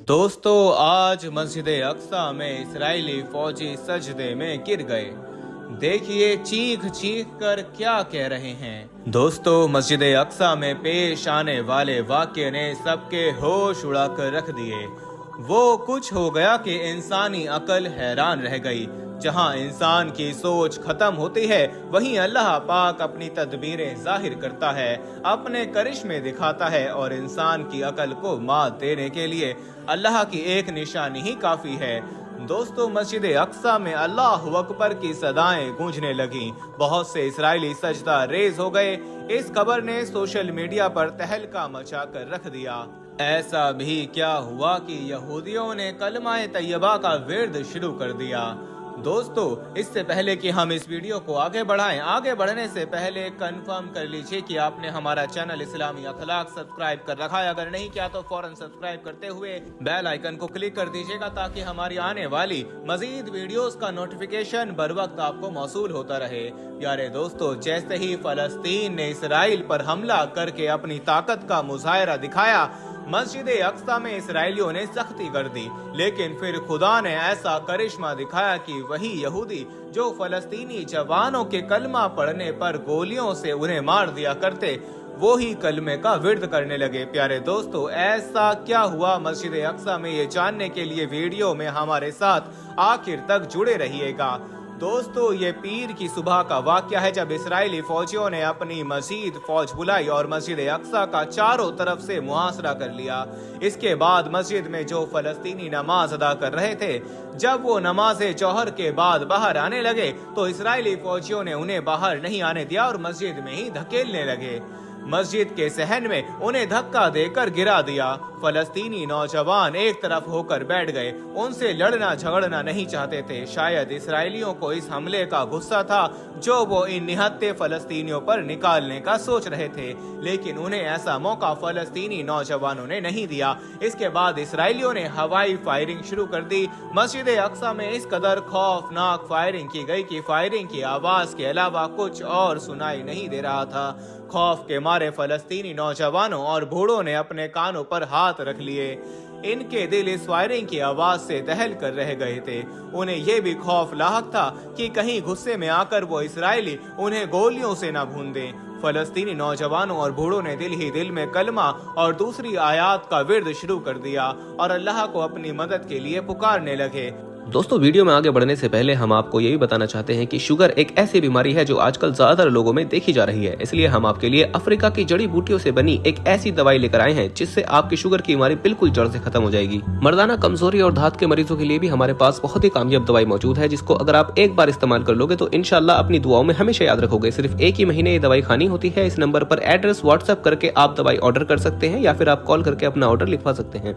दोस्तों, आज मस्जिद अक्सा में इस्राएली फौजी सजदे में गिर गए। देखिए चीख चीख कर क्या कह रहे हैं। दोस्तों, मस्जिद अक्सा में पेश आने वाले वाक्य ने सबके होश उड़ा कर रख दिए। वो कुछ हो गया कि इंसानी अकल हैरान रह गई। जहां इंसान की सोच खत्म होती है, वहीं अल्लाह पाक अपनी तदबीरें जाहिर करता है, अपने करिश्मे दिखाता है और इंसान की अकल को मात देने के लिए अल्लाह की एक निशानी ही काफी है। दोस्तों, मस्जिद अक्सा में अल्लाह अकबर की सदाएं गूंजने लगी। बहुत से इस्राएली सजदा रेज हो गए। इस खबर ने सोशल मीडिया पर तहलका मचा कर रख दिया। ऐसा भी क्या हुआ कि यहूदियों ने कलमाए तैयबा का विर्द शुरू कर दिया। दोस्तों, इससे पहले कि हम इस वीडियो को आगे बढ़ाएं, आगे बढ़ने से पहले कंफर्म कर लीजिए कि आपने हमारा चैनल इस्लामी अखलाक सब्सक्राइब कर रखा है। अगर नहीं किया तो फौरन सब्सक्राइब करते हुए बेल आइकन को क्लिक कर दीजिएगा ताकि हमारी आने वाली मजीद वीडियोस का नोटिफिकेशन बर वक्त आपको मौसूल होता रहे। प्यारे दोस्तों, जैसे ही फलस्तीन ने इसराइल पर हमला करके अपनी ताकत का मुजाहरा दिखाया, मस्जिद अक्सा में इसराइलियों ने सख्ती कर दी। लेकिन फिर खुदा ने ऐसा करिश्मा दिखाया कि वही यहूदी जो फलस्तीनी जवानों के कलमा पढ़ने पर गोलियों से उन्हें मार दिया करते, वो ही कलमे का विर्द करने लगे। प्यारे दोस्तों, ऐसा क्या हुआ मस्जिद अक्सा में, ये जानने के लिए वीडियो में हमारे साथ आखिर तक जुड़े रहिएगा। दोस्तों, ये पीर की सुबह का वाक्य है जब इस्राएली फौजियों ने अपनी मजीद फौज बुलाई और मस्जिद अक्सा का चारों तरफ से मुहासरा कर लिया। इसके बाद मस्जिद में जो फलस्तीनी नमाज अदा कर रहे थे, जब वो नमाज जौहर के बाद बाहर आने लगे तो इस्राएली फौजियों ने उन्हें बाहर नहीं आने दिया और मस्जिद में ही धकेलने लगे। मस्जिद के सहन में उन्हें धक्का देकर गिरा दिया। फलस्तीनी नौजवान एक तरफ होकर बैठ गए। उनसे लड़ना झगड़ना नहीं चाहते थे। शायद इस्राएलियों को इस हमले का गुस्सा था जो वो इन निहत्थे फलस्तीनियों पर निकालने का सोच रहे थे, लेकिन उन्हें ऐसा मौका फलस्तीनी नौजवानों ने नहीं दिया। इसके बाद इस्राएलियों ने हवाई फायरिंग शुरू कर दी। मस्जिद अक्सा में इस कदर खौफनाक फायरिंग की गई कि फायरिंग की आवाज के अलावा कुछ और सुनाई नहीं दे रहा था। खौफ के मारे फलस्तीनी नौजवानों और बूढ़ों ने अपने कानों पर हाथ रख लिए। इनके दिल इस फायरिंग की आवाज से दहल कर रह गए थे। उन्हें यह भी खौफ लाहक था कि कहीं गुस्से में आकर वो इस्राएली उन्हें गोलियों से न भून दें। फलस्तीनी नौजवानों और बूढ़ों ने दिल ही दिल में कलमा और दूसरी आयात का विर्द शुरू कर दिया और अल्लाह को अपनी मदद के लिए पुकारने लगे। दोस्तों, वीडियो में आगे बढ़ने से पहले हम आपको ये भी बताना चाहते हैं कि शुगर एक ऐसी बीमारी है जो आजकल ज्यादातर लोगों में देखी जा रही है। इसलिए हम आपके लिए अफ्रीका की जड़ी बूटियों से बनी एक ऐसी दवाई लेकर आए हैं जिससे आपकी शुगर की बीमारी बिल्कुल जड़ से खत्म हो जाएगी। मर्दाना कमजोरी और धात के मरीजों के लिए भी हमारे पास बहुत ही कामयाब दवाई मौजूद है, जिसको अगर आप एक बार इस्तेमाल कर लोगे तो इंशाल्लाह अपनी दुआओं में हमेशा याद रखोगे। सिर्फ एक ही महीने ये दवाई खानी होती है। इस नंबर पर एड्रेस व्हाट्सएप करके आप दवाई ऑर्डर कर सकते हैं या फिर आप कॉल करके अपना ऑर्डर लिखवा सकते हैं।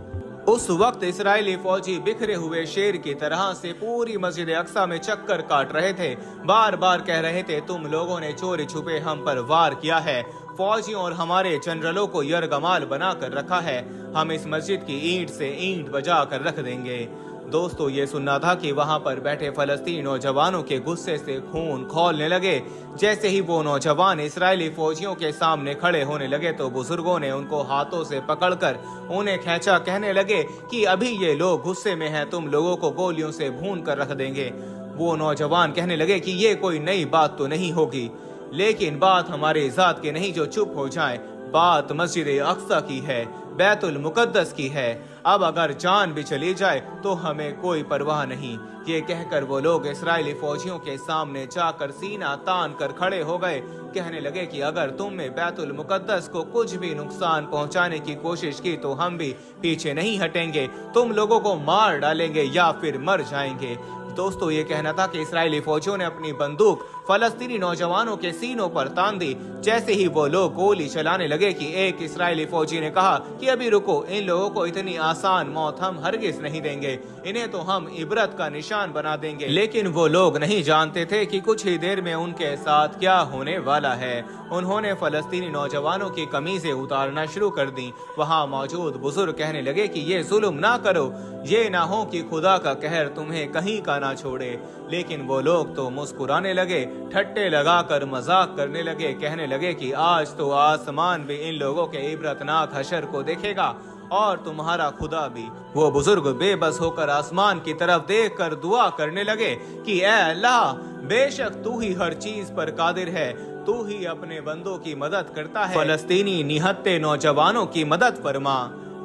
उस वक्त इस्राएली फौजी बिखरे हुए शेर की तरह से पूरी मस्जिद अक्सा में चक्कर काट रहे थे। बार बार कह रहे थे, तुम लोगों ने चोरी छुपे हम पर वार किया है। फौजियों और हमारे जनरलों को यरगमाल बना कर रखा है। हम इस मस्जिद की ईंट से ईंट बजा कर रख देंगे। दोस्तों, ये सुनना था कि वहां पर बैठे फलस्तीनी नौजवानों के गुस्से से खून खौलने लगे। जैसे ही वो नौजवान इस्राएली फौजियों के सामने खड़े होने लगे तो बुजुर्गों ने उनको हाथों से पकड़कर उन्हें खींचा, कहने लगे कि अभी ये लोग गुस्से में हैं, तुम लोगों को गोलियों से भून कर रख देंगे। वो नौजवान कहने लगे कि ये कोई नई बात तो नहीं होगी, लेकिन बात हमारे जात की नहीं जो चुप हो जाए। बात मस्जिद अक्सा की है, बैतुल मुकद्दस की है। अब अगर जान भी चली जाए तो हमें कोई परवाह नहीं। ये कहकर वो लोग इस्राएली फौजियों के सामने जाकर सीना तान कर खड़े हो गए। कहने लगे कि अगर तुमने बैतुल मुकद्दस को कुछ भी नुकसान पहुंचाने की कोशिश की तो हम भी पीछे नहीं हटेंगे। तुम लोगों को मार डालेंगे या फिर मर जाएंगे। दोस्तों, ये कहना था कि इस्राएली फौजियों ने अपनी बंदूक फलस्तीनी नौजवानों के सीनों पर तान दी। जैसे ही वो लोग गोली चलाने लगे कि एक इस्राएली फौजी ने कहा कि अभी रुको, इन लोगों को इतनी आसान मौत हम हरगिज नहीं देंगे, इन्हें तो हम इबरत का निशान बना देंगे। लेकिन वो लोग नहीं जानते थे कि कुछ ही देर में उनके साथ क्या होने वाला है। उन्होंने फलस्तीनी नौजवानों की कमीजें उतारना शुरू कर दी। वहाँ मौजूद बुजुर्ग कहने लगे कि ये जुल्म ना करो, ये ना हो कि खुदा का कहर तुम्हें कहीं का ना ना छोड़े। लेकिन वो लोग तो मुस्कुराने लगे, ठट्टे लगाकर मजाक करने लगे, कहने लगे कि आज तो आसमान भी इन लोगों के इबरतनाक हशर को देखेगा और तुम्हारा खुदा भी। वो बुजुर्ग बेबस होकर आसमान की तरफ देखकर दुआ करने लगे कि ऐ अल्लाह, बेशक तू ही हर चीज पर कादिर है, तू ही अपने बंदों की मदद करता है। फलस्तीनी निहत्ते नौजवानों की मदद फरमा,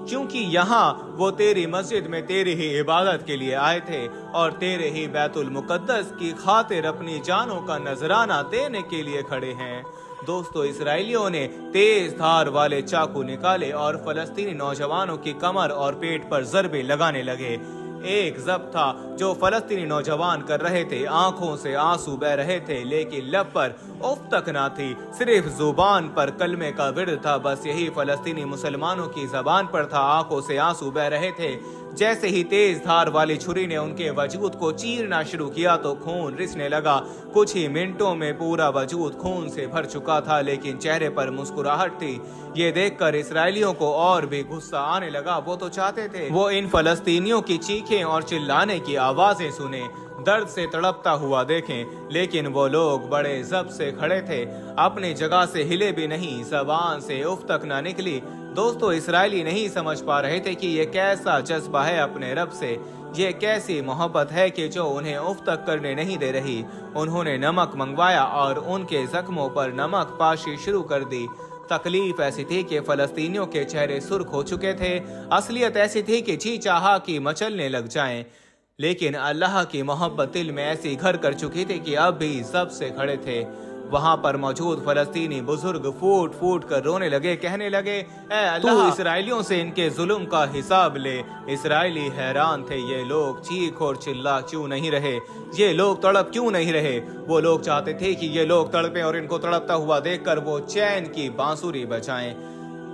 क्योंकि यहाँ वो तेरी मस्जिद में तेरी ही इबादत के लिए आए थे और तेरे ही बैतुल मुकद्दस की खातिर अपनी जानों का नजराना देने के लिए खड़े हैं। दोस्तों, इसराइलियों ने तेज धार वाले चाकू निकाले और फलस्तीनी नौजवानों की कमर और पेट पर ज़रबे लगाने लगे। एक जब्त था जो फलस्तीनी नौजवान कर रहे थे। आंखों से आंसू बह रहे थे, लेकिन लब पर उफ तक ना थी, सिर्फ जुबान पर कलमे का विर्द था। बस यही फलस्तीनी मुसलमानों की जबान पर था। आंखों से आंसू बह रहे थे। जैसे ही तेज धार वाली छुरी ने उनके वजूद को चीरना शुरू किया तो खून रिसने लगा। कुछ ही मिनटों में पूरा वजूद खून से भर चुका था, लेकिन चेहरे पर मुस्कुराहट थी। ये देखकर इसराइलियों को और भी गुस्सा आने लगा। वो तो चाहते थे वो इन फलस्तीनियों की चीखें और चिल्लाने की आवाजें सुने, दर्द से तड़पता हुआ देखें, लेकिन वो लोग बड़े जब्त से खड़े थे, अपनी जगह से हिले भी नहीं, जबान से उफ तक ना निकली। दोस्तों, इसराइली नहीं समझ पा रहे थे कि ये कैसा जज्बा है अपने रब से, ये कैसी मोहब्बत है कि जो उन्हें उफ तक करने नहीं दे रही। उन्होंने नमक मंगवाया और उनके जख्मों पर नमक पाशी शुरू कर दी। तकलीफ ऐसी थी कि फलस्तीनियों के चेहरे सुर्ख हो चुके थे। असलियत ऐसी थी कि जी चाहा कि मचलने लग जाएं। लेकिन अल्लाह की मोहब्बत दिल में ऐसी घर कर चुकी थी कि अब भी सबसे खड़े थे। वहां पर मौजूद फलस्तीनी बुजुर्ग फूट फूट कर रोने लगे, कहने लगे, ऐ अल्लाह, इसराइलियों से इनके जुल्म का हिसाब ले। इसराइली हैरान थे, ये लोग चीख और चिल्ला क्यों नहीं रहे, ये लोग तड़प क्यों नहीं रहे। वो लोग चाहते थे कि ये लोग तड़पे और इनको तड़पता हुआ देखकर वो चैन की बांसुरी बजाएं,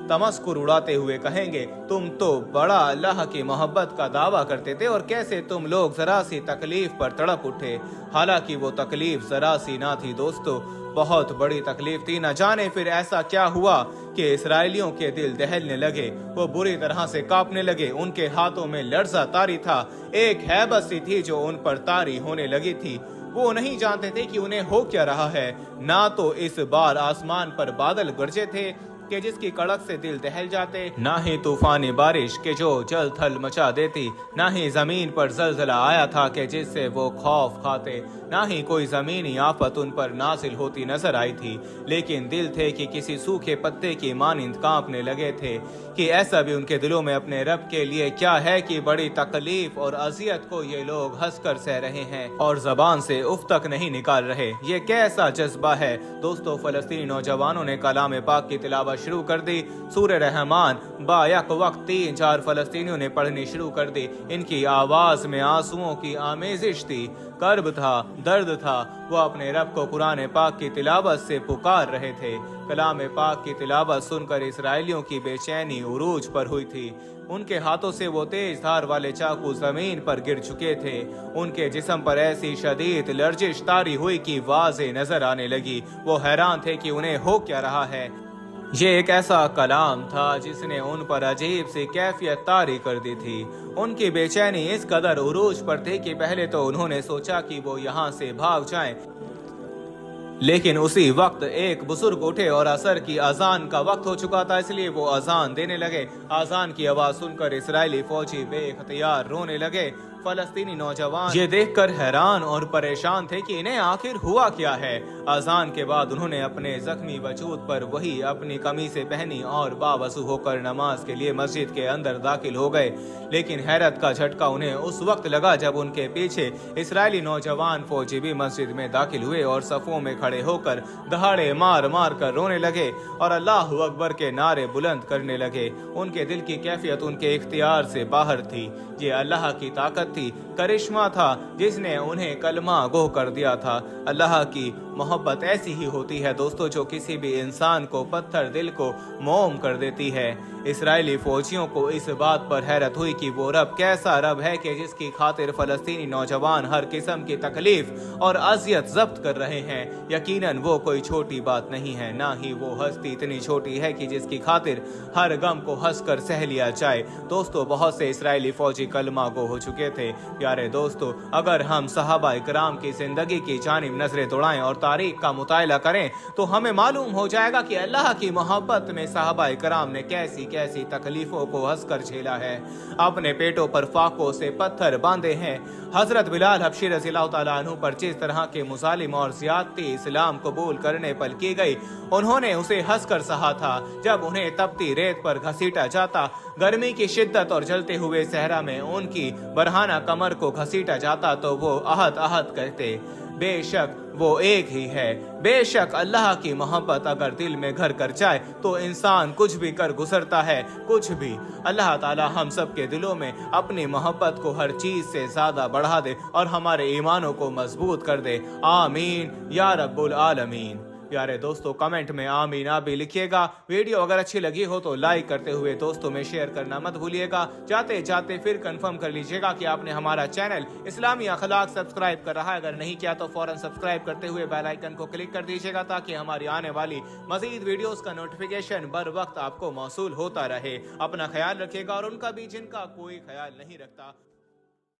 तमस्कुर उड़ाते हुए कहेंगे, तुम तो बड़ा अल्लाह की मोहब्बत का दावा करते थे और कैसे तुम लोग जरा सी तकलीफ पर तड़प उठे। हालांकि वो तकलीफ जरा सी ना थी दोस्तों, बहुत बड़ी तकलीफ थी। न जाने फिर ऐसा क्या हुआ कि इसराइलियों के दिल दहलने लगे, वो बुरी तरह से कांपने लगे। उनके हाथों में लर्जा तारी था, एक हैबत सी थी जो उन पर तारी होने लगी थी। वो नहीं जानते थे कि उन्हें हो क्या रहा है। ना तो इस बार आसमान पर बादल गरजे थे कि जिसकी कड़क से दिल दहल जाते, ना ही तूफानी बारिश के जो जल थल मचा देती, ना ही जमीन पर जलजला आया था कि जिससे वो खौफ खाते, ना ही कोई जमीनी आफत उन पर नाजिल होती नजर आई थी। लेकिन दिल थे कि किसी सूखे पत्ते की मानिंद कांपने लगे थे कि ऐसा भी उनके दिलों में अपने रब के लिए क्या है कि बड़ी तकलीफ और अजियत को ये लोग हंसकर सह रहे हैं और जबान से उफ तक नहीं निकाल रहे। ये कैसा जज्बा है। दोस्तों, फलस्तीनी नौजवानों ने कलाम पाक की तिलावत शुरू कर दी। सूरह रहमान बायक वक्त 3-4 फलस्तीनियों ने पढ़नी शुरू कर दी। इनकी आवाज में आंसुओं की आमेजिश थी, कर्ब था, दर्द था। वो अपने रब को कुरान पाक की तिलावत से पुकार रहे थे। कलाम पाक की तिलावत सुनकर इसराइलियों की बेचैनी उरूज पर हुई थी। उनके हाथों से वो तेज धार वाले चाकू जमीन पर गिर चुके थे। उनके जिस्म पर ऐसी शदीद लर्जिश तारी हुई कि वाज़े नजर आने लगी। वो हैरान थे कि उन्हें हो क्या रहा है। ये एक ऐसा कलाम था जिसने उन पर अजीब सी कैफियत तारी कर दी थी। उनकी बेचैनी इस कदर उरूज पर थी कि पहले तो उन्होंने सोचा कि वो यहाँ से भाग जाएं, लेकिन उसी वक्त एक बुजुर्ग उठे और असर की अजान का वक्त हो चुका था, इसलिए वो अजान देने लगे। अजान की आवाज सुनकर इसराइली फौजी बेख्तियार रोने लगे। फलस्तीनी नौजवान ये देखकर हैरान और परेशान थे कि इन्हें आखिर हुआ क्या है। अजान के बाद उन्होंने अपने जख्मी वजूद पर वही अपनी कमीज़ें पहनी और बावजू होकर नमाज के लिए मस्जिद के अंदर दाखिल हो गए। लेकिन हैरत का झटका उन्हें उस वक्त लगा जब उनके पीछे इसराइली नौजवान फौजी भी मस्जिद में दाखिल हुए और सफों में खड़े होकर दहाड़े मार मार कर रोने लगे और अल्लाह अकबर के नारे बुलंद करने लगे। उनके दिल की कैफियत उनके इख्तियार से बाहर थी। ये अल्लाह की ताकत थी, करिश्मा था जिसने उन्हें कलमा गोह कर दिया था। अल्लाह की मोहब्बत ऐसी ही होती है दोस्तों जो किसी भी इंसान को पत्थर दिल को मोम कर देती है। इसराइली फौजियों को इस बात पर हैरत हुई कि वो रब कैसा रब है कि जिसकी खातिर फलस्तीनी नौजवान हर किस्म की तकलीफ और अजियत जब्त कर रहे हैं। यकीनन वो कोई छोटी बात नहीं है, ना ही वो हस्ती इतनी छोटी है कि जिसकी खातिर हर गम को हंसकर सह लिया जाए। दोस्तों, बहुत से इसराइली फौजी कलमा गो हो चुके थे। प्यारे दोस्तों, अगर हम सहाबा इकराम की जिंदगी की जानिब नजरें दौड़ाएं और तारीख का मुतायला करें तो हमें मालूम हो जाएगा कि अल्लाह की मोहब्बत में सहाबा इकराम ने कैसी कैसी तकलीफों को हंसकर झेला है। अपने पेटों पर फाकों से पत्थर बांधे हैं। हजरत बिलाल हबशी रज़ियल्लाहु ताला अन्हु पर जिस तरह के मुजालिम और ज्यादती इस्लाम कबूल करने पर की गई, उन्होंने उसे हंसकर सहा था। जब उन्हें तपती रेत पर घसीटा जाता, गर्मी की शिद्दत और जलते हुए सहरा में उनकी बरहाना कमर को घसीटा जाता तो वो आहत आहत कहते, बेशक वो एक ही है। बेशक अल्लाह की मोहब्बत अगर दिल में घर कर जाए तो इंसान कुछ भी कर गुजरता है, कुछ भी। अल्लाह ताला हम सब के दिलों में अपनी मोहब्बत को हर चीज से ज्यादा बढ़ा दे और हमारे ईमानों को मजबूत कर दे। आमीन या रब्बुल आलमीन। प्यारे दोस्तों, कमेंट में आमीन आप भी लिखिएगा। वीडियो अगर अच्छी लगी हो तो लाइक करते हुए दोस्तों में शेयर करना मत भूलिएगा। जाते जाते फिर कंफर्म कर लीजिएगा कि आपने हमारा चैनल इस्लामी अखलाक सब्सक्राइब कर रहा है। अगर नहीं किया तो फौरन सब्सक्राइब करते हुए बेल आइकन को क्लिक कर दीजिएगा ताकि हमारी आने वाली मजीद वीडियोस का नोटिफिकेशन बर वक्त आपको मौसूल होता रहे। अपना ख्याल रखिएगा और उनका भी जिनका कोई ख्याल नहीं रखता।